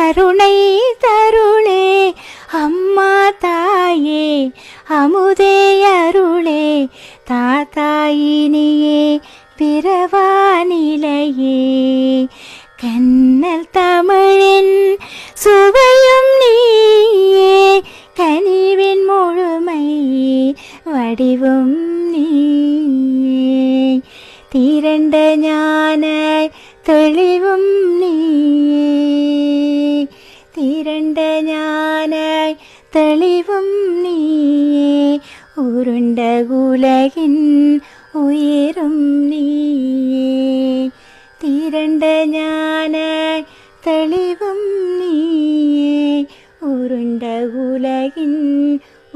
கருணை தருளே அம்மா தாயே அமுதே அருளே தாத்தாயினியே பிறவானிலையே கண்ணல் தமிழின் சுவையும் நீயே கனிவின் முழுமை வடிவும் நீயே திரண்ட ஞான தெளிவும் நீயே திரண்ட ஞான தெளிவும் நீயே உருண்ட உலகின் உயிரும் நீயே திரண்ட ஞான தெளிவும் நீயே உருண்ட உலகின்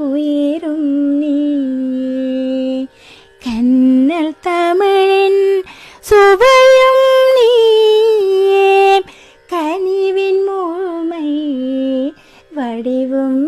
உயிரும் நீயே கண்ணல் தமிழின் சுவையும் நீயே கனிவின் முழுமை வடிவும்